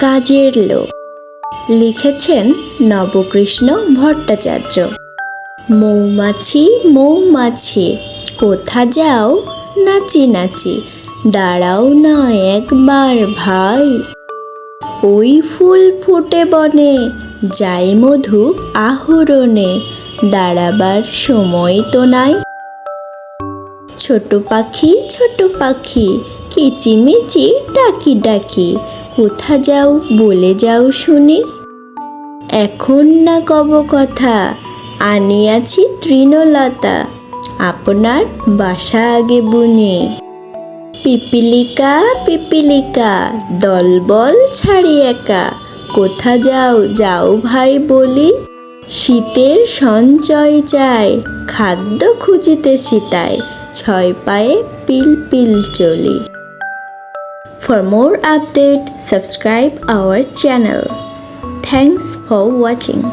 কাজের লোক লিখেছেন নবকৃষ্ণ ভট্টাচার্য। মৌমাছি মৌমাছি কোথা যাও নাচি নাচি, দাঁড়াও না একবার ভাই। ওই ফুল ফুটে বনে যাই মধু আহরণে, দাঁড়াবার সময় তো নাই। ছোট পাখি কিচিমিচি ডাকি ডাকি, কোথা যাও বলে যাও শুনি। এখন না কব কথা আনিয়াছি তৃণলতা, আপনার বাসা আগে বুনি। পিপিলিকা দলবল ছাড়ি একা, কোথা যাও যাও ভাই বলি। শীতের সঞ্চয় চাই খাদ্য খুঁজিতেছি তাই, ছয় পায়ে পিল পিল চলি। For more update, subscribe our channel. Thanks for watching.